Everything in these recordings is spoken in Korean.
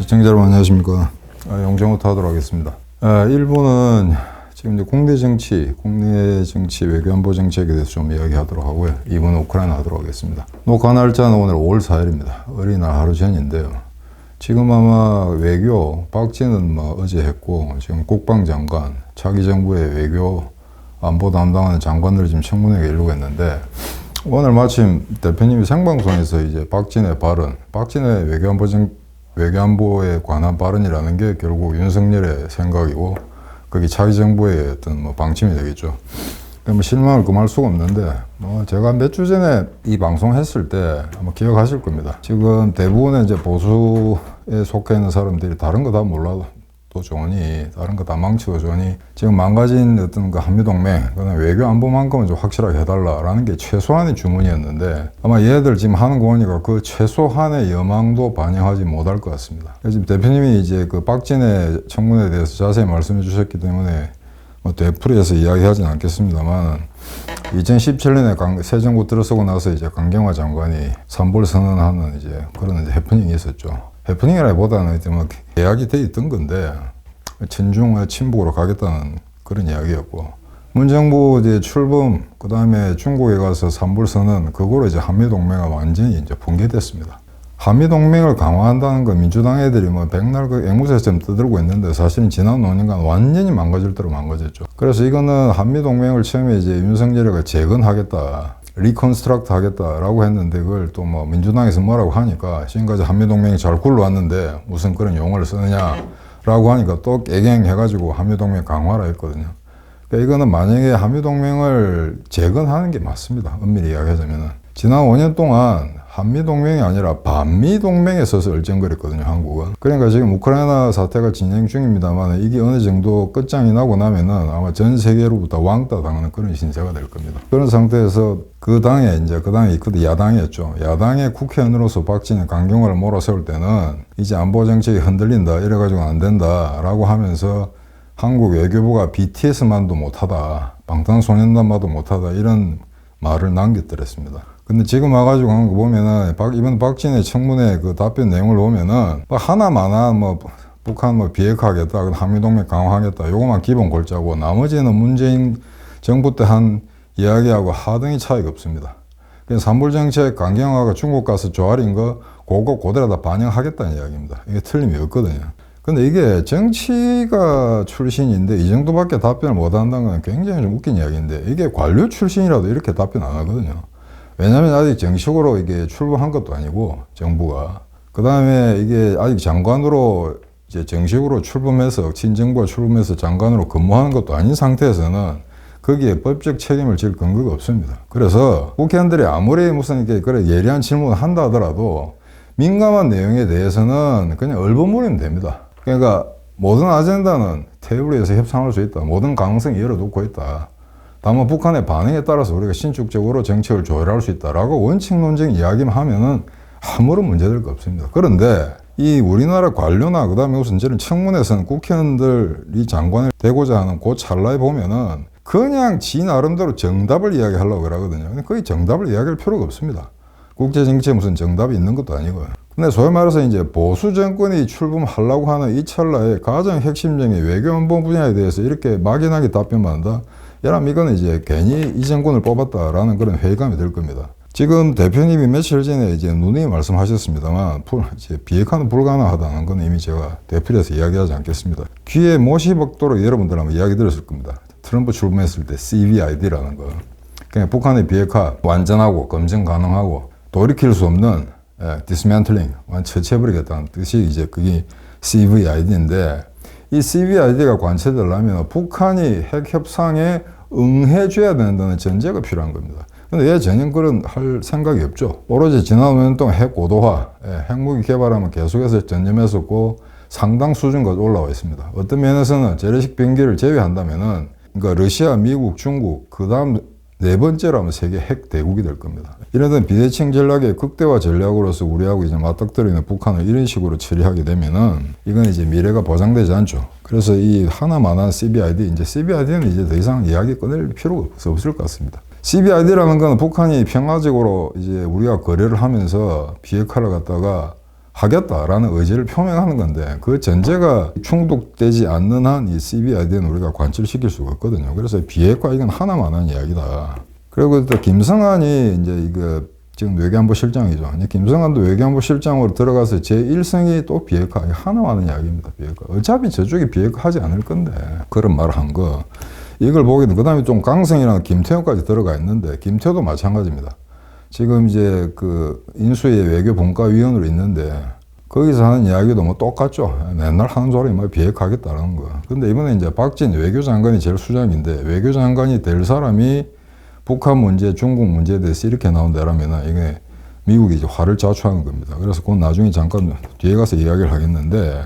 시청자 여러분 안녕하십니까. 영정부터 하도록 하겠습니다. 1부는 지금 이제 국내 정치, 외교안보 정책에 대해서 좀 이야기하도록 하고요. 2부는 우크라이나 하도록 하겠습니다. 녹화 날짜는 오늘 5월 4일입니다. 어린이날 하루 전인데요. 지금 아마 외교, 박지는 어제 했고, 지금 국방장관, 차기 정부의 외교, 안보 담당하는 장관들을 지금 청문회에 이르고 했는데, 오늘 마침 대표님이 생방송에서 이제 박진의 발언, 박진의 외교안보에 관한 발언이라는 게 결국 윤석열의 생각이고, 그게 차기 정부의 어떤 방침이 되겠죠. 실망을 금할 수가 없는데, 제가 몇 주 전에 이 방송 했을 때 아마 기억하실 겁니다. 지금 대부분의 이제 보수에 속해 있는 사람들이 다른 거 다 몰라도 좋으니, 다른 거 다 망치고 좋으니, 지금 망가진 어떤 그 한미동맹, 그다음에 외교 안보만큼은 좀 확실하게 해달라라는 게 최소한의 주문이었는데, 아마 얘들 지금 하는 거 보니까 그 최소한의 여망도 반영하지 못할 것 같습니다. 지금 대표님이 이제 그 박진의 청문회에 대해서 자세히 말씀해 주셨기 때문에 되풀이해서 이야기하진 않겠습니다만, 2017년에 새 정부 들어서고 나서 이제 강경화 장관이 산불 선언하는 이제 그런 이제 해프닝이 있었죠. 해프닝이라기보다는 계약이 돼 있던 건데, 친중 친북으로 가겠다는 그런 이야기였고, 문정부 이제 출범, 그 다음에 중국에 가서 산불 선언, 그거로 이제 한미동맹이 완전히 이제 붕괴됐습니다. 한미동맹을 강화한다는 건 민주당 애들이 백날 그 앵무새처럼 떠들고 있는데, 사실은 지난 5년간 완전히 망가질 대로 망가졌죠. 그래서 이거는 한미동맹을 처음에 이제 윤석열이가 재건하겠다, 리컨스트럭트 하겠다라고 했는데, 그걸 또 민주당에서 뭐라고 하니까, 지금까지 한미동맹이 잘 굴러왔는데 무슨 그런 용어를 쓰느냐라고 하니까 또 애갱해가지고 한미동맹 강화라 했거든요. 그러니까 이거는 만약에 한미동맹을 재건하는 게 맞습니다. 엄밀히 이야기하자면은. 지난 5년 동안 한미동맹이 아니라 반미동맹에 서서 얼쩡거렸거든요, 한국은. 그러니까 지금 우크라이나 사태가 진행 중입니다만, 이게 어느 정도 끝장이 나고 나면은 아마 전 세계로부터 왕따 당하는 그런 신세가 될 겁니다. 그런 상태에서 그 당이 야당이었죠. 야당의 국회의원으로서 박진의 강경화를 몰아세울 때는 이제 안보 정책이 흔들린다, 이래가지고 안 된다라고 하면서 한국 외교부가 BTS만도 못하다, 방탄소년단만도 못하다, 이런 말을 남겼더랬습니다. 근데 지금 와가지고 한 거 보면은, 이번 박진의 청문회 그 답변 내용을 보면은, 하나마나 북한 비핵화하겠다, 한미동맹 강화하겠다, 요거만 기본 골자고, 나머지는 문재인 정부 때 한 이야기하고 하등이 차이가 없습니다. 그래서 산불정책 강경화가 중국 가서 조아린 거, 그거 그대로 다 반영하겠다는 이야기입니다. 이게 틀림이 없거든요. 근데 이게 정치가 출신인데 이 정도밖에 답변을 못 한다는 건 굉장히 좀 웃긴 이야기인데, 이게 관료 출신이라도 이렇게 답변 안 하거든요. 왜냐면 아직 정식으로 이게 출범한 것도 아니고, 정부가. 그 다음에 이게 아직 장관으로 이제 정식으로 출범해서, 친정부가 출범해서 장관으로 근무하는 것도 아닌 상태에서는 거기에 법적 책임을 질 근거가 없습니다. 그래서 국회의원들이 아무리 무슨 이렇게 예리한 질문을 한다 하더라도 민감한 내용에 대해서는 그냥 얼버무리면 됩니다. 그러니까 모든 아젠다는 테이블 위에서 협상할 수 있다. 모든 가능성이 열어놓고 있다. 다만 북한의 반응에 따라서 우리가 신축적으로 정책을 조율할 수 있다라고 원칙론적인 이야기만 하면은 아무런 문제될 거 없습니다. 그런데 이 우리나라 관료나 그다음에 무슨 저런 청문회에서는 국회의원들이 장관을 되고자 하는 그 찰나에 보면은 그냥 지 나름대로 정답을 이야기하려고 그러거든요. 근데 거의 정답을 이야기할 필요가 없습니다. 국제정치에 무슨 정답이 있는 것도 아니고요. 근데 소위 말해서 이제 보수 정권이 출범하려고 하는 이 찰나에 가장 핵심적인 외교안보 분야에 대해서 이렇게 막연하게 답변만 한다? 여러분, 이거는 이제 괜히 이 정권을 뽑았다라는 그런 회의감이 들 겁니다. 지금 대표님이 며칠 전에 이제 누누이 말씀하셨습니다만, 이제 비핵화는 불가능하다는 건 이미 제가 대필해서 이야기하지 않겠습니다. 귀에 못이 먹도록 여러분들 한번 이야기 들었을 겁니다. 트럼프 출범했을 때 CVID라는 거. 그냥 북한의 비핵화 완전하고 검증 가능하고 돌이킬 수 없는 dismantling, 처치해버리겠다는 뜻이 이제 그게 CVID인데, 이 CVID가 관철되려면 북한이 핵 협상에 응해줘야 된다는 전제가 필요한 겁니다. 근데 얘 전혀 그런 할 생각이 없죠. 오로지 지난 5년 동안 핵 고도화, 핵무기 개발하면 계속해서 전념했었고 상당 수준까지 올라와 있습니다. 어떤 면에서는 재래식 병기를 제외한다면은, 그러니까 러시아, 미국, 중국, 그 다음 네 번째라면 세계 핵 대국이 될 겁니다. 이런 비대칭 전략의 극대화 전략으로서 우리하고 이제 맞닥뜨리는 북한을 이런 식으로 처리하게 되면은 이건 이제 미래가 보장되지 않죠. 그래서 이 하나만한 CVID, 이제 CVID는 이제 더 이상 이야기 꺼낼 필요가 없을 것 같습니다. CVID라는 건 북한이 평화적으로 이제 우리가 거래를 하면서 비핵화를 갖다가 하겠다라는 의지를 표명하는 건데 그 전제가 충족되지 않는 한 이 CBID는 우리가 관철시킬 수가 없거든요. 그래서 비핵화 이건 하나만한 이야기다. 그리고 또 김성한이 이제 이거 지금 외교안보실장이죠. 김성한도 외교안보실장으로 들어가서 제1성이 또 비핵화 하나만한 이야기입니다. 비핵화. 어차피 저쪽이 비핵화 하지 않을 건데 그런 말을 한 거. 이걸 보게 되면 그다음에 좀 강성이랑 김태호까지 들어가 있는데 김태호도 마찬가지입니다. 지금 이제 그 인수위 외교분과위원으로 있는데 거기서 하는 이야기도 뭐 똑같죠. 맨날 하는 소리 뭐 비핵화하겠다는 거. 근데 이번에 이제 박진 외교장관이 제일 수장인데 외교장관이 될 사람이 북한 문제, 중국 문제에 대해서 이렇게 나온다라면 이게 미국이 이제 화를 자초하는 겁니다. 그래서 그건 나중에 잠깐 뒤에 가서 이야기를 하겠는데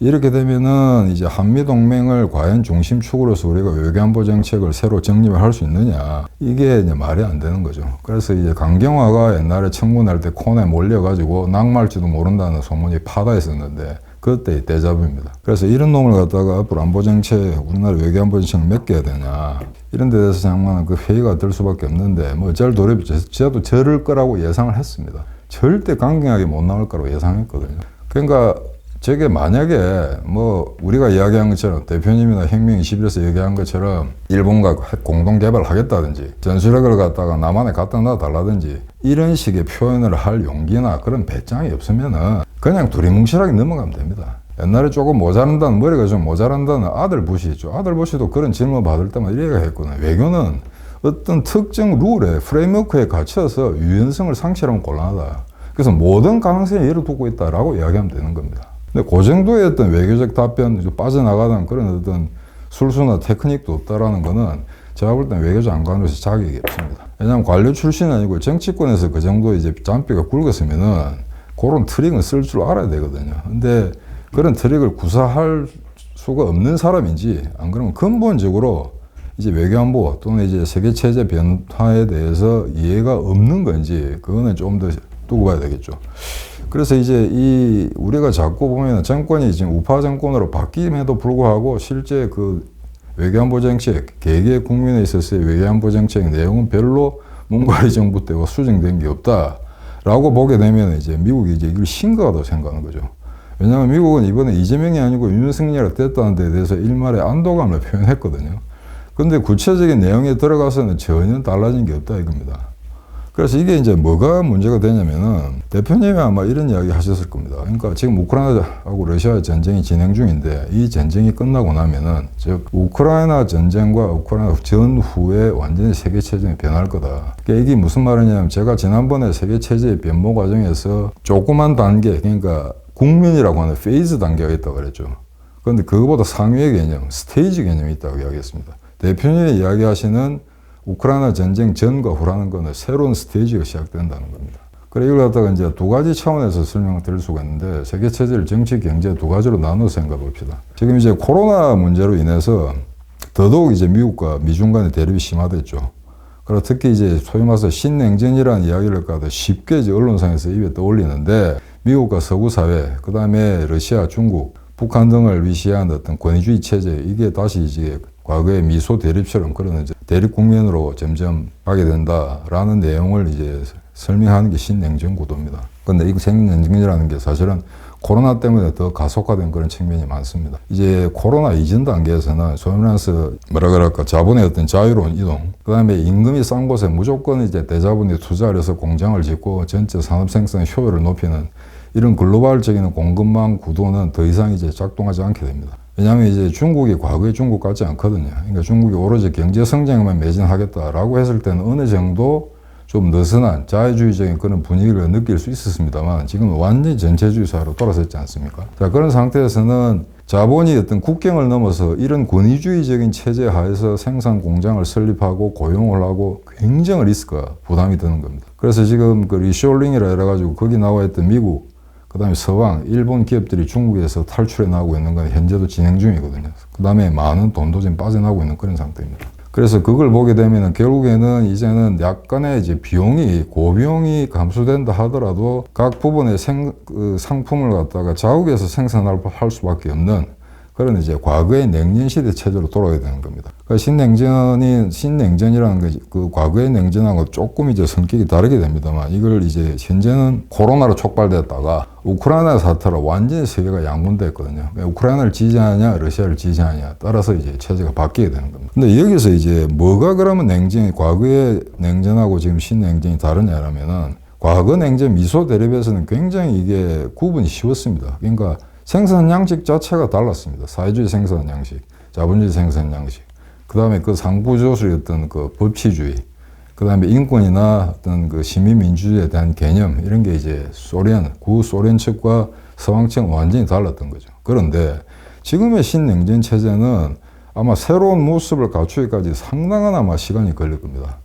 이렇게 되면은 이제 한미동맹을 과연 중심축으로서 우리가 외교안보 정책을 새로 정립을 할 수 있느냐. 이게 이제 말이 안 되는 거죠. 그래서 이제 강경화가 옛날에 청문할 때 콘에 몰려가지고 낙마할지도 모른다는 소문이 파다했었는데 그때 데자부입니다. 그래서 이런 놈을 갖다가 앞으로 안보정책, 우리나라 외교안보 정책을 맡겨야 되냐. 이런 데 대해서 장관은 그 회의가 될 수밖에 없는데 뭐 어쩔 도리없이 저도 저럴 거라고 예상을 했습니다. 절대 강경하게 못 나올 거라고 예상했거든요. 그러니까 저게 만약에 뭐 우리가 이야기한 것처럼 대표님이나 혁명21에서 얘기한 것처럼 일본과 공동 개발을 하겠다든지 전술핵을 갖다가 남한에 갖다 놔달라든지 이런 식의 표현을 할 용기나 그런 배짱이 없으면은 그냥 두리뭉실하게 넘어가면 됩니다. 옛날에 조금 모자란다는, 머리가 좀 모자란다는 아들 부시 있죠. 아들 부시도 그런 질문 받을 때마다 이래가 했거든요. 외교는 어떤 특정 룰에 프레임워크에 갇혀서 유연성을 상실하면 곤란하다. 그래서 모든 가능성에 열어두고 있다라고 이야기하면 되는 겁니다. 근데 그 정도의 어떤 외교적 답변, 빠져나가는 그런 어떤 술수나 테크닉도 없다라는 거는 제가 볼 때는 외교장관으로서 자격이 없습니다. 왜냐하면 관료 출신이 아니고 정치권에서 그 정도 이제 잔뼈가 굵었으면은 그런 트릭을 쓸 줄 알아야 되거든요. 근데 그런 트릭을 구사할 수가 없는 사람인지 안 그러면 근본적으로 이제 외교안보 또는 이제 세계체제 변화에 대해서 이해가 없는 건지 그거는 좀 더 두고 봐야 되겠죠. 그래서 이제 이 우리가 자꾸 보면 정권이 지금 우파 정권으로 바뀜에도 불구하고 실제 그 외교안보 정책, 개개 국민에 있어서의 외교안보 정책 내용은 별로 문과리 정부 때와 수정된 게 없다라고 보게 되면 이제 미국이 이제 이걸 심각하다고 생각하는 거죠. 왜냐하면 미국은 이번에 이재명이 아니고 윤석열이 됐다는 데 대해서 일말의 안도감을 표현했거든요. 근데 구체적인 내용에 들어가서는 전혀 달라진 게 없다 이겁니다. 그래서 이게 이제 뭐가 문제가 되냐면은 대표님이 아마 이런 이야기 하셨을 겁니다. 그러니까 지금 우크라이나하고 러시아의 전쟁이 진행 중인데 이 전쟁이 끝나고 나면은 즉 우크라이나 전쟁과 우크라이나 전후에 완전히 세계체제가 변할 거다. 그러니까 이게 무슨 말이냐면 제가 지난번에 세계체제의 변모 과정에서 조그만 단계, 그러니까 국민이라고 하는 페이즈 단계가 있다고 그랬죠. 그런데 그거보다 상위의 개념, 스테이지 개념이 있다고 이야기했습니다. 대표님이 이야기하시는 우크라이나 전쟁 전과 후라는 거는 새로운 스테이지가 시작된다는 겁니다. 그래 이걸 갖다가 이제 두 가지 차원에서 설명을 드릴 수가 있는데 세계체제를 정치, 경제 두 가지로 나눠서 생각해 봅시다. 지금 이제 코로나 문제로 인해서 더더욱 이제 미국과 미중 간의 대립이 심화됐죠. 그리고 특히 이제 소위 말해서 신냉전이라는 이야기를 갖다 쉽게 이제 언론상에서 입에 떠올리는데 미국과 서구 사회, 그 다음에 러시아, 중국, 북한 등을 위시한 어떤 권위주의 체제 이게 다시 이제 과거의 미소 대립처럼 그런 이제 대립 국면으로 점점 가게 된다라는 내용을 이제 설명하는 게 신냉전 구도입니다. 그런데 이 신냉전이라는 게 사실은 코로나 때문에 더 가속화된 그런 측면이 많습니다. 이제 코로나 이전 단계에서는 소위 말해서 뭐라 그럴까 자본의 어떤 자유로운 이동, 그 다음에 임금이 싼 곳에 무조건 이제 대자본이 투자를 해서 공장을 짓고 전체 산업 생산 효율을 높이는 이런 글로벌적인 공급망 구도는 더 이상 이제 작동하지 않게 됩니다. 왜냐하면 이제 중국이 과거의 중국 같지 않거든요. 그러니까 중국이 오로지 경제 성장에만 매진하겠다라고 했을 때는 어느 정도 좀 느슨한 자유주의적인 그런 분위기를 느낄 수 있었습니다만 지금은 완전히 전체주의 사회로 돌아섰지 않습니까? 자, 그런 상태에서는 자본이 어떤 국경을 넘어서 이런 권위주의적인 체제 하에서 생산 공장을 설립하고 고용을 하고 굉장히 리스크가 부담이 드는 겁니다. 그래서 지금 그 리쇼링이라 해가지고 거기 나와 있던 미국, 그 다음에 서방, 일본 기업들이 중국에서 탈출해 나오고 있는 건 현재도 진행 중이거든요. 그 다음에 많은 돈도 지금 빠져나오고 있는 그런 상태입니다. 그래서 그걸 보게 되면 결국에는 이제는 약간의 이제 비용이, 고비용이 감소된다 하더라도 각 부분의 상품을 갖다가 자국에서 생산할 수밖에 없는 그런 이제 과거의 냉전 시대 체제로 돌아가야 되는 겁니다. 그러니까 신냉전이라는 게 그 과거의 냉전하고 조금 이제 성격이 다르게 됩니다만 이걸 이제 현재는 코로나로 촉발됐다가 우크라이나 사태로 완전히 세계가 양분됐거든요. 우크라이나를 지지하냐, 러시아를 지지하냐 따라서 이제 체제가 바뀌게 되는 겁니다. 근데 여기서 이제 뭐가 그러면 냉전이 과거의 냉전하고 지금 신냉전이 다르냐라면은 과거 냉전 미소 대립에서는 굉장히 이게 구분이 쉬웠습니다. 그러니까 생산 양식 자체가 달랐습니다. 사회주의 생산 양식, 자본주의 생산 양식. 그 다음에 그 상부조술이었던 그 법치주의. 그 다음에 인권이나 어떤 그 시민민주주의에 대한 개념, 이런 게 이제 구소련 측과 서방 측은 완전히 달랐던 거죠. 그런데 지금의 신냉전 체제는 아마 새로운 모습을 갖추기까지 상당한 아마 시간이 걸릴 겁니다.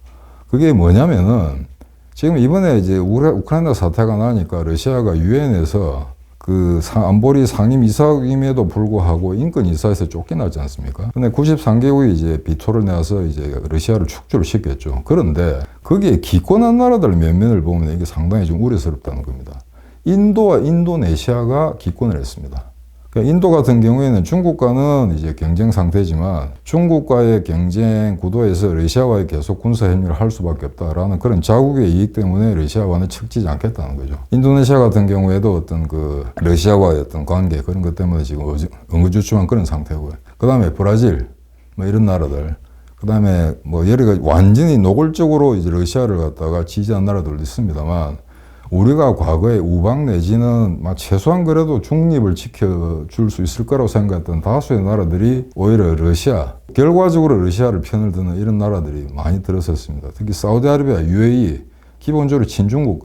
그게 뭐냐면은 지금 이번에 이제 우크라이나 사태가 나니까 러시아가 유엔에서 그 안보리 상임이사임에도 불구하고 인권이사에서 쫓겨나지 않습니까? 근데 93개국이 이제 비토를 내서 이제 러시아를 축출을 시켰죠. 그런데 거기에 기권한 나라들 면면을 보면 이게 상당히 좀 우려스럽다는 겁니다. 인도와 인도네시아가 기권을 했습니다. 그러니까 인도 같은 경우에는 중국과는 이제 경쟁 상태지만 중국과의 경쟁 구도에서 러시아와의 계속 군사 협력을 할 수밖에 없다라는 그런 자국의 이익 때문에 러시아와는 척지지 않겠다는 거죠. 인도네시아 같은 경우에도 어떤 그 러시아와의 어떤 관계 그런 것 때문에 지금 응급주춤한 그런 상태고요. 그 다음에 브라질 뭐 이런 나라들, 그 다음에 뭐 여러 가지 완전히 노골적으로 이제 러시아를 갖다가 지지한 나라들도 있습니다만. 우리가 과거에 우방 내지는 최소한 그래도 중립을 지켜줄 수 있을 거라고 생각했던 다수의 나라들이 오히려 러시아, 결과적으로 러시아를 편을 드는 이런 나라들이 많이 들었었습니다. 특히 사우디아라비아, UAE, 기본적으로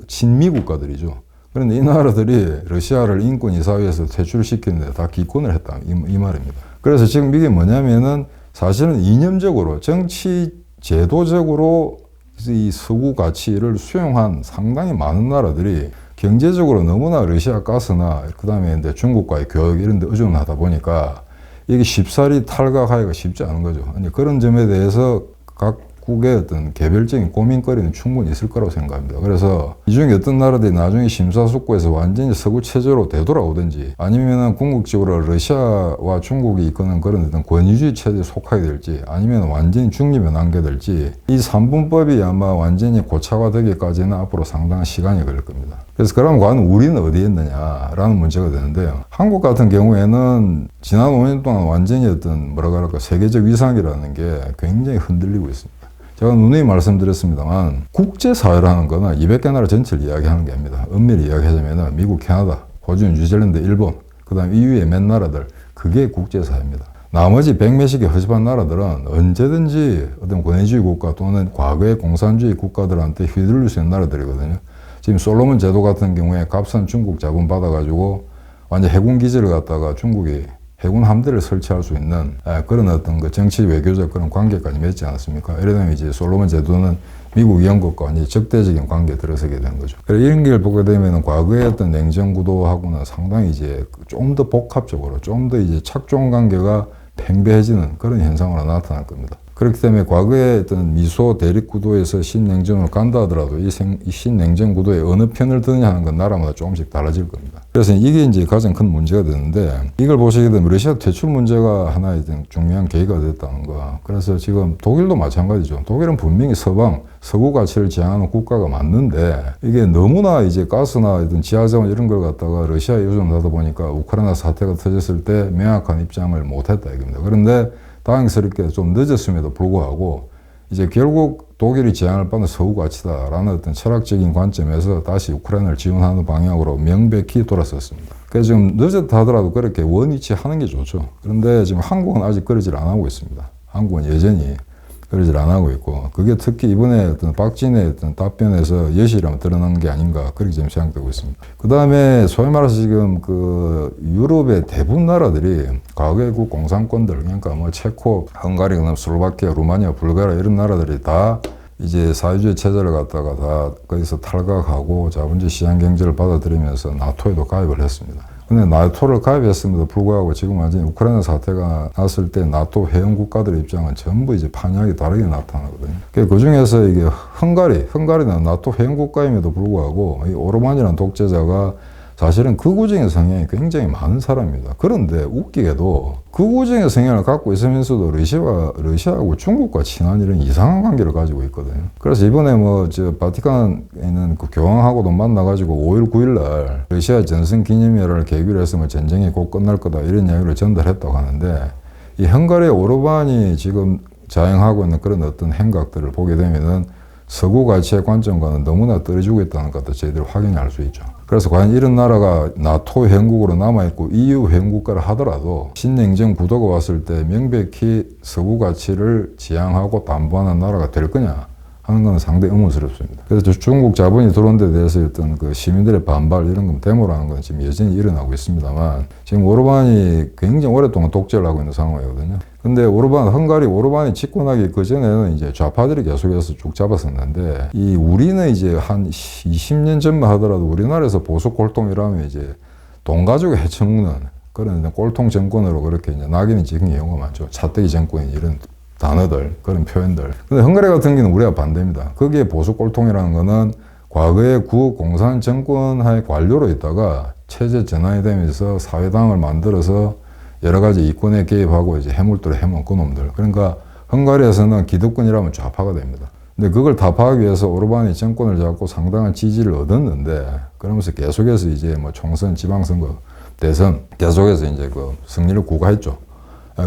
친미 국가들이죠. 그런데 이 나라들이 러시아를 인권이사회에서 퇴출시키는데 다 기권을 했다. 이 말입니다. 그래서 지금 이게 뭐냐면은 사실은 이념적으로, 정치 제도적으로 이 서구 가치를 수용한 상당히 많은 나라들이 경제적으로 너무나 러시아 가스나 그 다음에 이제 중국과의 교역 이런 데 의존하다 보니까 이게 쉽사리 탈각하기가 쉽지 않은 거죠. 그런 점에 대해서 각국의 어떤 개별적인 고민거리는 충분히 있을 거라고 생각합니다. 그래서 이 중에 어떤 나라들이 나중에 심사숙고해서 완전히 서구 체제로 되돌아오든지 아니면 궁극적으로 러시아와 중국이 이끄는 그런 어떤 권위주의 체제에 속하게 될지 아니면 완전히 중립에 남게 될지 이 3분법이 아마 완전히 고착화되기까지는 앞으로 상당한 시간이 걸릴 겁니다. 그래서 그럼 과연 우리는 어디에 있느냐라는 문제가 되는데요. 한국 같은 경우에는 지난 5년 동안 완전히 어떤 세계적 위상이라는 게 굉장히 흔들리고 있습니다. 제가 누누이 말씀드렸습니다만 국제사회라는 거는 200개 나라 전체를 이야기하는 게 아닙니다. 엄밀히 이야기하자면 미국, 캐나다, 호주, 뉴질랜드, 일본, 그 다음 EU의 몇 나라들, 그게 국제사회입니다. 나머지 100몇십 개 허접한 나라들은 언제든지 어떤 권위주의 국가 또는 과거의 공산주의 국가들한테 휘둘릴 수 있는 나라들이거든요. 지금 솔로몬 제도 같은 경우에 값싼 중국 자본 받아가지고 완전 해군 기지를 갖다가 중국이 해군 함대를 설치할 수 있는 그런 어떤 그 정치 외교적 그런 관계까지 맺지 않았습니까? 이러면 이제 솔로몬 제도는 미국, 영국과 완전히 적대적인 관계에 들어서게 되는 거죠. 그래서 이런 걸 보게 되면 과거의 어떤 냉전 구도하고는 상당히 이제 좀 더 복합적으로 좀 더 이제 착종 관계가 팽배해지는 그런 현상으로 나타날 겁니다. 그렇기 때문에 과거의 어떤 미소 대립 구도에서 신냉전으로 간다 하더라도 이 신냉전 구도에 어느 편을 드느냐 하는 건 나라마다 조금씩 달라질 겁니다. 그래서 이게 이제 가장 큰 문제가 되는데 이걸 보시게 되면 러시아 퇴출 문제가 하나의 중요한 계기가 됐다는 거. 그래서 지금 독일도 마찬가지죠. 독일은 분명히 서구 가치를 지향하는 국가가 맞는데 이게 너무나 이제 가스나 어떤 지하자원 이런 걸 갖다가 러시아에 의존하다 보니까 우크라이나 사태가 터졌을 때 명확한 입장을 못했다 이겁니다. 그런데 다행스럽게 좀 늦었음에도 불구하고 이제 결국 독일이 제안을 받는 서구 가치다라는 어떤 철학적인 관점에서 다시 우크라이나를 지원하는 방향으로 명백히 돌아섰습니다. 그래서 지금 늦었다 하더라도 그렇게 원위치하는 게 좋죠. 그런데 지금 한국은 아직 그러질 안 하고 있습니다. 한국은 여전히 그러질 안 하고 있고 그게 특히 이번에 어떤 박진의 어떤 답변에서 여실함 드러난 게 아닌가 그렇게 지금 생각되고 있습니다. 그 다음에 소위 말해서 지금 그 유럽의 대부분 나라들이 과거의 그 공산권들 그러니까 뭐 체코, 헝가리, 슬로바키아, 루마니아, 불가리아 이런 나라들이 다 이제 사회주의 체제를 갖다가 다 거기서 탈각하고 자본주의 시장 경제를 받아들이면서 나토에도 가입을 했습니다. 근데 나토를 가입했음에도 불구하고 지금 완전히 우크라이나 사태가 났을 때 나토 회원 국가들의 입장은 전부 이제 판이하게 다르게 나타나거든요. 그 중에서 이게 헝가리는 나토 회원 국가임에도 불구하고 이 오르만이라는 독재자가 사실은 극우적인 성향이 굉장히 많은 사람입니다. 그런데 웃기게도 극우적인 성향을 갖고 있으면서도 러시아하고 중국과 친한 이런 이상한 관계를 가지고 있거든요. 그래서 이번에 바티칸에 있는 그 교황하고도 만나가지고 5일, 9일날 러시아 전승 기념일을 계기로 해서 전쟁이 곧 끝날 거다 이런 이야기를 전달했다고 하는데, 이 헝가리의 오르반이 지금 자행하고 있는 그런 어떤 행각들을 보게 되면은 서구 가치의 관점과는 너무나 떨어지고 있다는 것도 저희들이 확인할 수 있죠. 그래서 과연 이런 나라가 나토 회원국으로 남아있고 EU 회원국가를 하더라도 신냉전 구도가 왔을 때 명백히 서구 가치를 지향하고 담보하는 나라가 될 거냐 하는 건 상당히 의문스럽습니다. 그래서 중국 자본이 들어온 데 대해서 어떤 그 시민들의 반발 이런 건 데모라는 건 지금 여전히 일어나고 있습니다만, 지금 오르반이 굉장히 오랫동안 독재를 하고 있는 상황이거든요. 근데 헝가리 오르반이 집권하기 그 전에는 이제 좌파들이 계속해서 쭉 잡았었는데, 우리는 이제 한 20년 전만 하더라도 우리나라에서 보수 꼴통이라면 이제 돈 가지고 헤쳐먹는 그런 꼴통 정권으로 그렇게 이제 낙인이 찍힌 경우가 많죠. 차떼기 정권인 이런 단어들, 그런 표현들. 근데 헝가리 같은 경우는 우리가 반대입니다. 거기에 보수 꼴통이라는 거는 과거에 구공산 정권 하에 관료로 있다가 체제 전환이 되면서 사회당을 만들어서 여러 가지 이권에 개입하고 이제 해물들을 해먹은 놈들. 그러니까 헝가리에서는 기득권이라면 좌파가 됩니다. 근데 그걸 타파하기 위해서 오르반이 정권을 잡고 상당한 지지를 얻었는데, 그러면서 계속해서 이제 총선, 지방선거, 대선 계속해서 이제 그 승리를 구가했죠.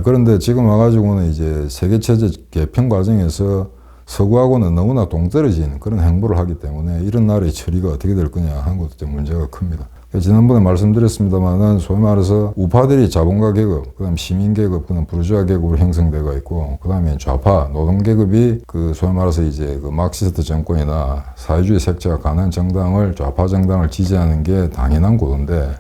그런데 지금 와가지고는 이제 세계체제 개편 과정에서 서구하고는 너무나 동떨어진 그런 행보를 하기 때문에 이런 나라의 처리가 어떻게 될 거냐 하는 것도 좀 문제가 큽니다. 지난번에 말씀드렸습니다만은 소위 말해서 우파들이 자본가 계급, 그다음 시민 계급, 그다음 부르주아 계급으로 형성되어 있고, 그다음에 좌파 노동 계급이 그 소위 말해서 이제 그 마크시스트 정권이나 사회주의 색채가 강한 정당을, 좌파 정당을 지지하는 게 당연한 구도인데,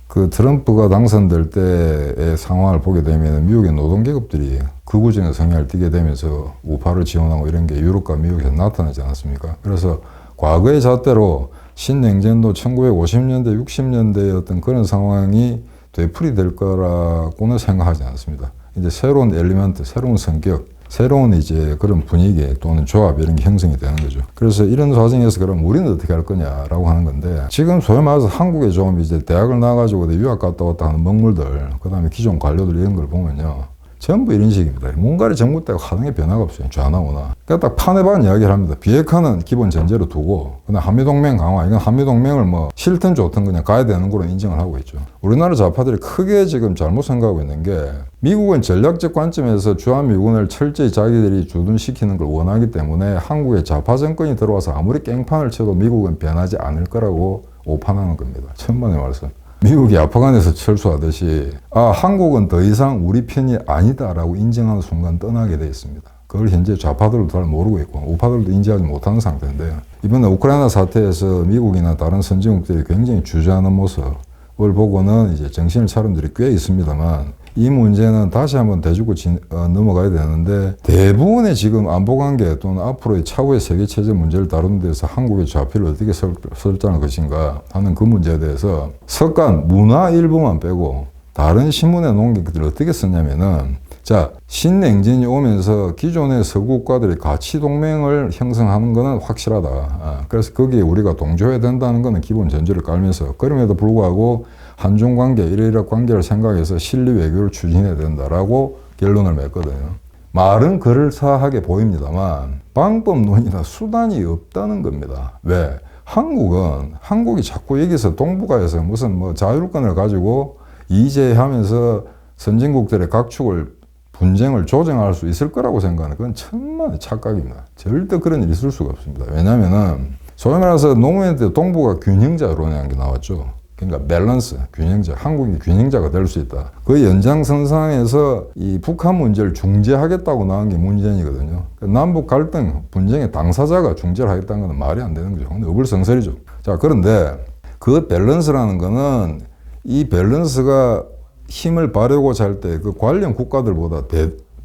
그 트럼프가 당선될 때의 상황을 보게 되면 미국의 노동계급들이 극우적인 성향을 띠게 되면서 우파를 지원하고 이런 게 유럽과 미국에서 나타나지 않았습니까? 그래서 과거의 잣대로 신냉전도 1950년대, 60년대의 어떤 그런 상황이 되풀이될 거라고는 생각하지 않습니다. 이제 새로운 엘리먼트, 새로운 성격, 새로운 이제 그런 분위기 또는 조합 이런 게 형성이 되는 거죠. 그래서 이런 과정에서 그럼 우리는 어떻게 할 거냐라고 하는 건데, 지금 소위 말해서 한국에 좀 이제 대학을 나가지고 유학 갔다 왔다 하는 먹물들, 그 다음에 기존 관료들 이런 걸 보면요, 전부 이런 식입니다. 뭔가를 정부 때가 하는 게 변화가 없어요. 좌나우나. 그러니까 딱 판에반 이야기를 합니다. 비핵화는 기본 전제로 두고, 그냥 한미동맹 강화, 이건 한미동맹을 싫든 좋든 그냥 가야 되는 걸로 인정을 하고 있죠. 우리나라 좌파들이 크게 지금 잘못 생각하고 있는 게, 미국은 전략적 관점에서 주한미군을 철저히 자기들이 주둔시키는 걸 원하기 때문에 한국에 좌파 정권이 들어와서 아무리 깽판을 쳐도 미국은 변하지 않을 거라고 오판하는 겁니다. 천만의 말씀. 미국이 아프간에서 철수하듯이 한국은 더 이상 우리 편이 아니다라고 인정하는 순간 떠나게 돼 있습니다. 그걸 현재 좌파들도 잘 모르고 있고 우파들도 인지하지 못하는 상태인데요. 이번에 우크라이나 사태에서 미국이나 다른 선진국들이 굉장히 주저하는 모습을 보고는 이제 정신을 차린 분들이 꽤 있습니다만, 이 문제는 다시 한번 대주고 넘어가야 되는데, 대부분의 지금 안보관계 또는 앞으로의 차후의 세계체제 문제를 다루는 데서 한국의 좌표를 어떻게 설정할 것인가 하는 그 문제에 대해서 석간, 문화 일부만 빼고 다른 신문에 놓은 것들을 어떻게 썼냐면은, 자, 신냉전이 오면서 기존의 서구 국가들이 가치 동맹을 형성하는 것은 확실하다. 그래서 거기에 우리가 동조해야 된다는 것은 기본 전제를 깔면서, 그럼에도 불구하고 한중 관계, 이러이러한 관계를 생각해서 실리 외교를 추진해야 된다라고 결론을 맺거든요. 말은 그럴싸하게 보입니다만 방법론이나 수단이 없다는 겁니다. 왜? 한국이 자꾸 여기서 동북아에서 무슨 자율권을 가지고 이제하면서 선진국들의 각축을 분쟁을 조정할 수 있을 거라고 생각하는 그건 천만의 착각입니다. 절대 그런 일이 있을 수가 없습니다. 왜냐하면 소위 말해서 노무현 때 동북아 균형자론이라는 게 나왔죠. 그러니까 밸런스, 균형자, 한국이 균형자가 될 수 있다. 그 연장선상에서 이 북한 문제를 중재하겠다고 나온 게 문재인이거든요. 남북 갈등, 분쟁의 당사자가 중재를 하겠다는 건 말이 안 되는 거죠. 근데 어불성설이죠. 자, 그런데 그 밸런스라는 거는 이 밸런스가 힘을 발휘하고자 할 때 그 관련 국가들보다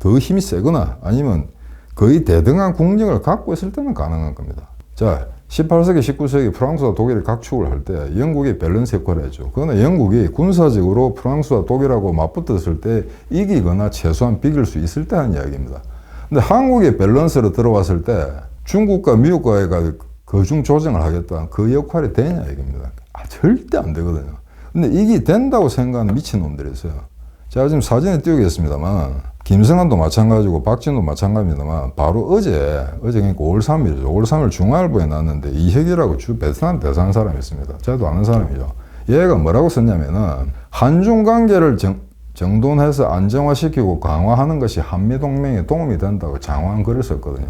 더 힘이 세거나 아니면 거의 대등한 국력을 갖고 있을 때는 가능한 겁니다. 자, 18세기, 19세기 프랑스와 독일이 각축을 할 때 영국이 밸런스 역할을 했죠. 그거는 영국이 군사적으로 프랑스와 독일하고 맞붙었을 때 이기거나 최소한 비길 수 있을 때 하는 이야기입니다. 근데 한국이 밸런스로 들어왔을 때 중국과 미국과의 거중 조정을 하겠다. 그 역할이 되냐 이겁니다. 절대 안 되거든요. 근데 이게 된다고 생각하는 미친놈들이 있어요. 제가 지금 사진에 띄우겠습니다만 김성한도 마찬가지고 박진도 마찬가지입니다만 바로 어제 그러니까 5월 3일이죠. 5월 3일 중앙일보에 나왔는데 이혁이라고 주 베트남 대사한 사람이 있습니다. 저도 아는 사람이죠. 얘가 뭐라고 썼냐면은 한중 관계를 정돈해서 안정화시키고 강화하는 것이 한미동맹에 도움이 된다고 장황한 글을 썼거든요.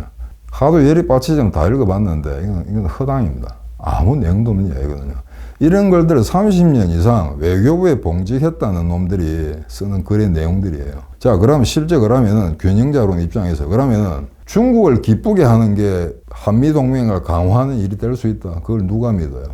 하도 열이 빠치지면 다 읽어봤는데 이건 허당입니다. 아무 내용도 없는 이야기거든요. 이런 글들을 30년 이상 외교부에 봉직했다는 놈들이 쓰는 글의 내용들이에요. 자, 그러면 실제 그러면은 균형자론 입장에서 그러면은 중국을 기쁘게 하는 게 한미동맹을 강화하는 일이 될 수 있다. 그걸 누가 믿어요?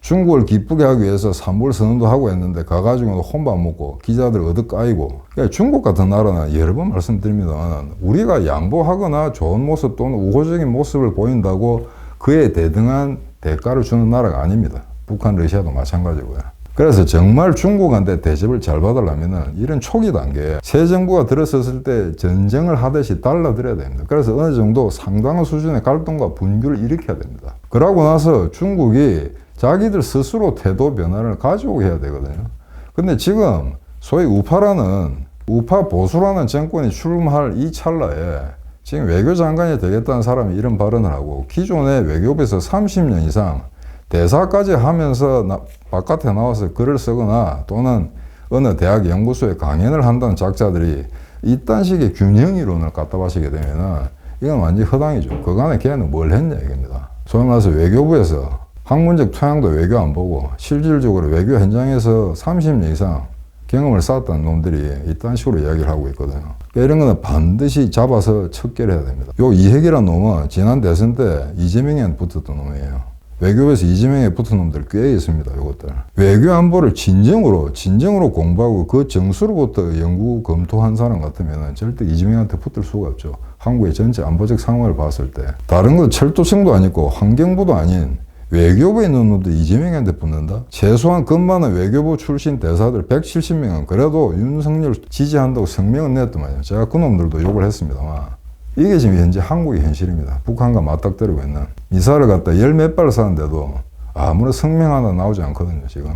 중국을 기쁘게 하기 위해서 삼불 선언도 하고 했는데 가가지고는 혼밥 먹고 기자들 얻어까이고. 그러니까 중국 같은 나라는 여러 번 말씀드립니다만 우리가 양보하거나 좋은 모습 또는 우호적인 모습을 보인다고 그에 대등한 대가를 주는 나라가 아닙니다. 북한, 러시아도 마찬가지고요. 그래서 정말 중국한테 대접을 잘 받으려면 이런 초기 단계에 새 정부가 들어섰을 때 전쟁을 하듯이 달라들어야 됩니다. 그래서 어느 정도 상당한 수준의 갈등과 분규를 일으켜야 됩니다. 그러고 나서 중국이 자기들 스스로 태도 변화를 가져오게 해야 되거든요. 근데 지금 소위 우파 보수라는 정권이 출범할 이 찰나에 지금 외교장관이 되겠다는 사람이 이런 발언을 하고 기존의 외교부에서 30년 이상 대사까지 하면서 바깥에 나와서 글을 쓰거나 또는 어느 대학 연구소에 강연을 한다는 작자들이 이딴 식의 균형 이론을 갖다 바시게 되면은 이건 완전히 허당이죠. 그간에 걔는 뭘 했냐 이겁니다. 소위 말해서 외교부에서 학문적 토양도 외교 안 보고 실질적으로 외교 현장에서 30년 이상 경험을 쌓았다는 놈들이 이딴 식으로 이야기를 하고 있거든요. 이런 거는 반드시 잡아서 척결해야 됩니다. 요 이핵이라는 놈은 지난 대선 때 이재명에 붙었던 놈이에요. 외교부에서 이재명에 붙은 놈들 꽤 있습니다. 요것들. 외교 안보를 진정으로 공부하고 그 정수로부터 연구 검토한 사람 같으면 절대 이재명한테 붙을 수가 없죠. 한국의 전체 안보적 상황을 봤을 때. 다른 건 철도청도 아니고 환경부도 아닌 외교부에 있는 놈들 이재명한테 붙는다? 최소한 금만은 외교부 출신 대사들 170명은 그래도 윤석열 지지한다고 성명을 냈더만요. 제가 그 놈들도 욕을 했습니다만. 이게 지금 현재 한국의 현실입니다. 북한과 맞닥뜨리고 있는. 미사를 갖다 열 몇 발 쐈는데도 아무런 성명 하나 나오지 않거든요, 지금.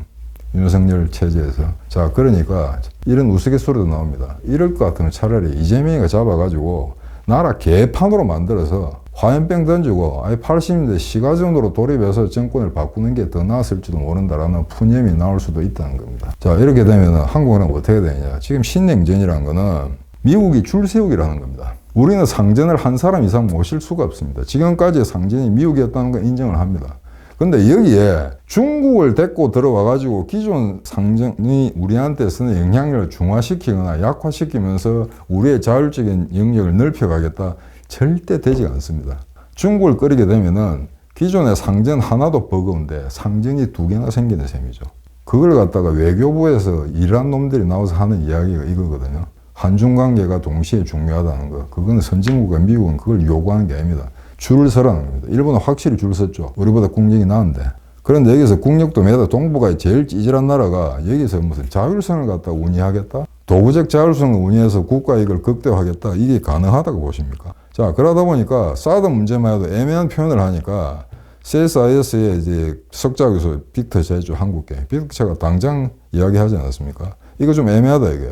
윤석열 체제에서. 자, 그러니까 이런 우스갯소리도 나옵니다. 이럴 것 같으면 차라리 이재명이가 잡아가지고 나라 개판으로 만들어서 화염병 던지고 80년대 시가 정도로 돌입해서 정권을 바꾸는 게 더 나았을지도 모른다라는 푸념이 나올 수도 있다는 겁니다. 자, 이렇게 되면 한국은 어떻게 되느냐. 지금 신냉전이라는 거는 미국이 줄 세우기라는 겁니다. 우리는 상전을 한 사람 이상 모실 수가 없습니다. 지금까지의 상전이 미국이었다는 걸 인정을 합니다. 근데 여기에 중국을 데리고 들어와가지고 기존 상전이 우리한테 쓰는 영향력을 중화시키거나 약화시키면서 우리의 자율적인 영역을 넓혀가겠다. 절대 되지가 않습니다. 중국을 끓이게 되면은 기존의 상전 하나도 버거운데 상전이 두 개나 생기는 셈이죠. 그걸 갖다가 외교부에서 일한 놈들이 나와서 하는 이야기가 이거거든요. 한중 관계가 동시에 중요하다는 거. 그건 선진국과 미국은 그걸 요구하는 게 아닙니다. 줄을 서라는 겁니다. 일본은 확실히 줄 섰죠. 우리보다 국력이 나은데. 그런데 여기서 국력도 매다 동북아의 제일 찌질한 나라가 여기서 무슨 자율성을 갖다 운이하겠다? 도구적 자율성을 운이해서 국가 이익을 극대화하겠다? 이게 가능하다고 보십니까? 자, 그러다 보니까 사드 문제만 해도 애매한 표현을 하니까 CSIS의 이제 석자교수 빅터 제주 한국계 빅터가 당장 이야기하지 않았습니까? 이거 좀 애매하다 이게.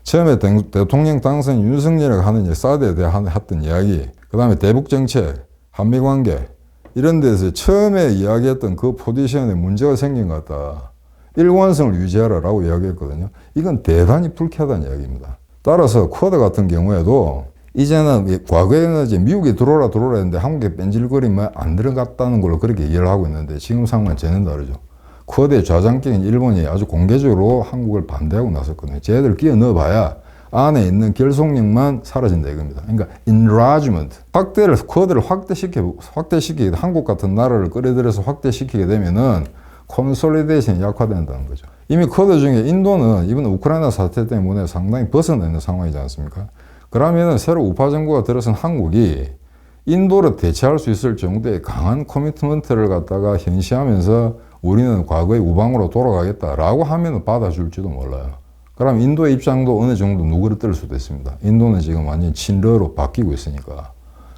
처음에 대통령 당선 윤석열이 하는 사드에 대해 했던 이야기, 그 다음에 대북정책, 한미관계 이런 데서 처음에 이야기했던 그 포지션에 문제가 생긴 것 같다. 일관성을 유지하라라고 이야기했거든요. 이건 대단히 불쾌하다는 이야기입니다. 따라서 쿼드 같은 경우에도 이제는 과거에는 이제 미국이 들어오라 했는데 한국에 뺀질거리면 안 들어갔다는 걸로 그렇게 이해를 하고 있는데 지금 상황은 전혀 다르죠. 쿼드의 좌장격인 일본이 아주 공개적으로 한국을 반대하고 나섰거든요. 쟤들 끼워 넣어봐야 안에 있는 결속력만 사라진다 이겁니다. 그러니까 enlargement, 쿼드를 확대시키게 한국 같은 나라를 끌어들여서 확대시키게 되면은 콘솔리데이션이 약화된다는 거죠. 이미 쿼드 중에 인도는 이번 우크라이나 사태 때문에 상당히 벗어나 있는 상황이지 않습니까? 그러면은 새로 우파 정부가 들어선 한국이 인도를 대체할 수 있을 정도의 강한 커미트먼트를 갖다가 현시하면서 우리는 과거의 우방으로 돌아가겠다라고 하면 받아줄지도 몰라요. 그럼 인도의 입장도 어느 정도 누그러뜨릴 수도 있습니다. 인도는 지금 완전히 친러로 바뀌고 있으니까.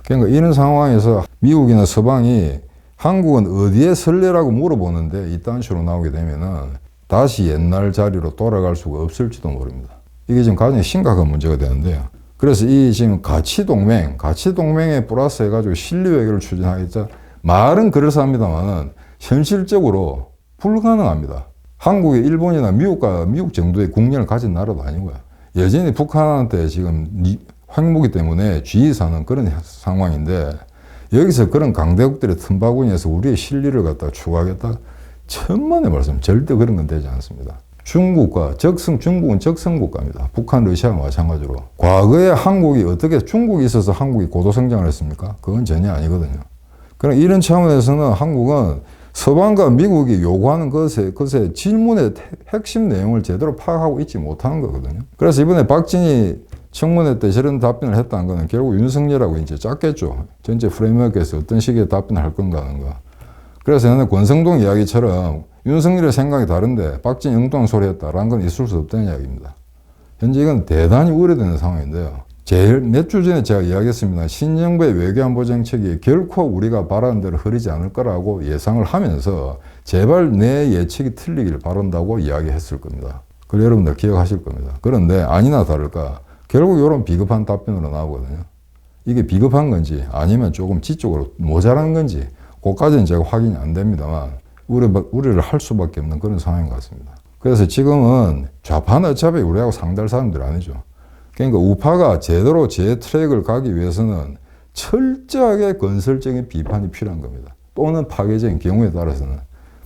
그러니까 이런 상황에서 미국이나 서방이 한국은 어디에 설레라고 물어보는데 이딴 식으로 나오게 되면은 다시 옛날 자리로 돌아갈 수가 없을지도 모릅니다. 이게 지금 가장 심각한 문제가 되는데요. 그래서 이 지금 가치동맹에 플러스 해가지고 실리외교를 추진하겠다. 말은 그럴싸합니다만은 현실적으로 불가능합니다. 한국이 일본이나 미국 정도의 국력을 가진 나라도 아니고요. 여전히 북한한테 지금 핵무기 때문에 쥐사는 그런 상황인데 여기서 그런 강대국들의 틈바구니에서 우리의 실리를 갖다 추구하겠다? 천만의 말씀, 절대 그런 건 되지 않습니다. 중국은 적성 국가입니다. 북한, 러시아와 마찬가지로. 과거에 한국이 어떻게 중국이 있어서 한국이 고도성장을 했습니까? 그건 전혀 아니거든요. 그럼 이런 차원에서는 한국은 서방과 미국이 요구하는 것에 질문의 핵심 내용을 제대로 파악하고 있지 못하는 거거든요. 그래서 이번에 박진희 청문회 때 저런 답변을 했다는 거는 결국 윤석열하고 이제 짰겠죠. 전체 프레임워크에서 어떤 식의 답변을 할 건가 하는 거. 그래서 저는 권성동 이야기처럼 윤석열의 생각이 다른데 박진희 엉뚱한 소리 했다라는 건 있을 수 없다는 이야기입니다. 현재 이건 대단히 우려되는 상황인데요. 몇 주 전에 제가 이야기했습니다. 신정부의 외교안보 정책이 결코 우리가 바라는 대로 흐르지 않을 거라고 예상을 하면서 제발 내 예측이 틀리길 바란다고 이야기했을 겁니다. 그걸 여러분들 기억하실 겁니다. 그런데 아니나 다를까 결국 이런 비겁한 답변으로 나오거든요. 이게 비겁한 건지 아니면 조금 지적으로 모자란 건지 그것까지는 제가 확인이 안 됩니다만 우려를 할 수밖에 없는 그런 상황인 것 같습니다. 그래서 지금은 좌파는 어차피 우리하고 상대할 사람들 아니죠. 그러니까 우파가 제대로 제 트랙을 가기 위해서는 철저하게 건설적인 비판이 필요한 겁니다. 또는 파괴적인 경우에 따라서는.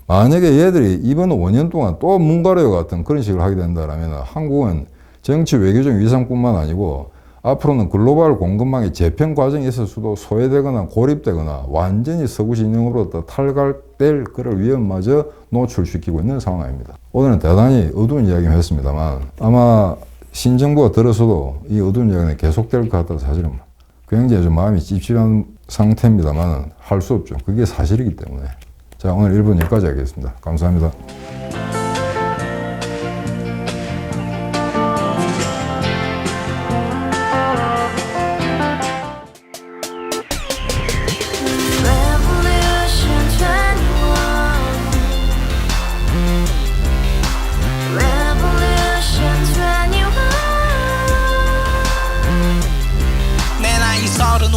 만약에 얘들이 이번 5년 동안 또 문가래와 같은 그런 식으로 하게 된다면 한국은 정치 외교적 위상뿐만 아니고 앞으로는 글로벌 공급망의 재편 과정에 있어서도 소외되거나 고립되거나 완전히 서구 진영으로부터 탈갈될 그럴 위험마저 노출시키고 있는 상황입니다. 오늘은 대단히 어두운 이야기를 했습니다만 아마 신정부가 들어서도 이 어두운 이야기는 계속될 것 같아서 사실은 굉장히 좀 마음이 찝찝한 상태입니다만 할 수 없죠. 그게 사실이기 때문에. 자, 오늘 1분 여기까지 하겠습니다. 감사합니다.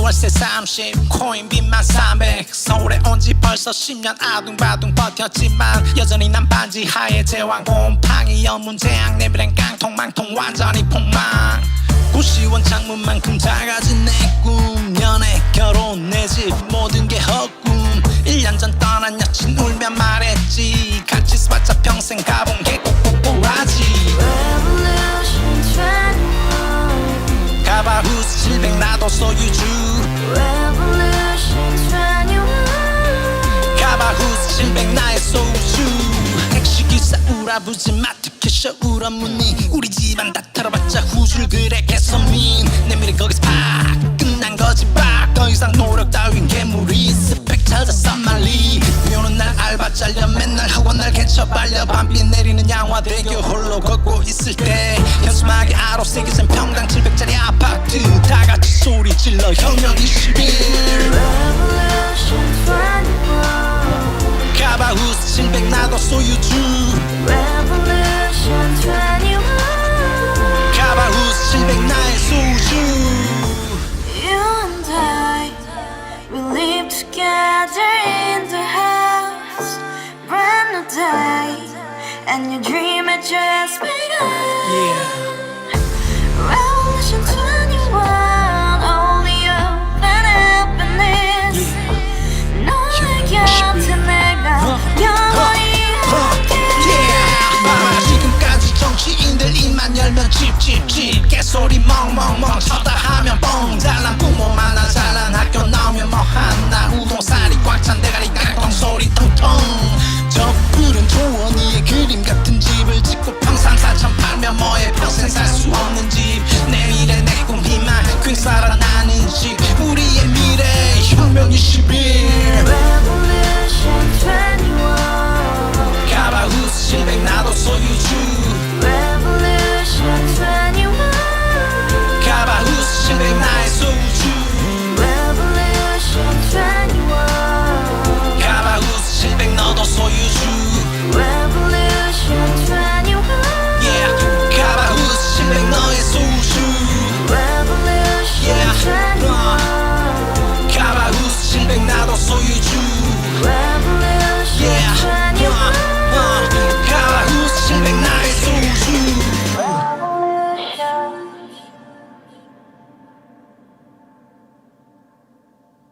월세 30 코인빚만 300 서울에 온 지 벌써 10년 아둥바둥 버텼지만 여전히 난 반지 하에 제왕 곰팡이 연문제약 내비랑 깡통망통 완전히 폭망 고시원 창문만큼 작아진 내 꿈 연애 결혼 내 집 모든 게 헛꿈 1년 전 떠난 여친 울며 말했지 같이 스파차 평생 가본 게 꼭꼭꼭하지 가바후스 700 나도 소유주 가바후스 700 나의 소주 택시기사 우라부지 마트캐셔 울어무니 우리 집안 다 털어봤자 후줄 그래 개선민 내 미래 거기서 팍 끝난 거지 팍더 이상 노력 따윈 괴물이 스펙 찾아서 말리 비오는 날 알바 잘려 맨날 학원 날 개쳐 발려 밤비 내리는 양화대교 홀로 걷고 있을 때 현수막에 아로 새겨진 평당 700짜리 아파트 다같이 소리 질러 혁명 21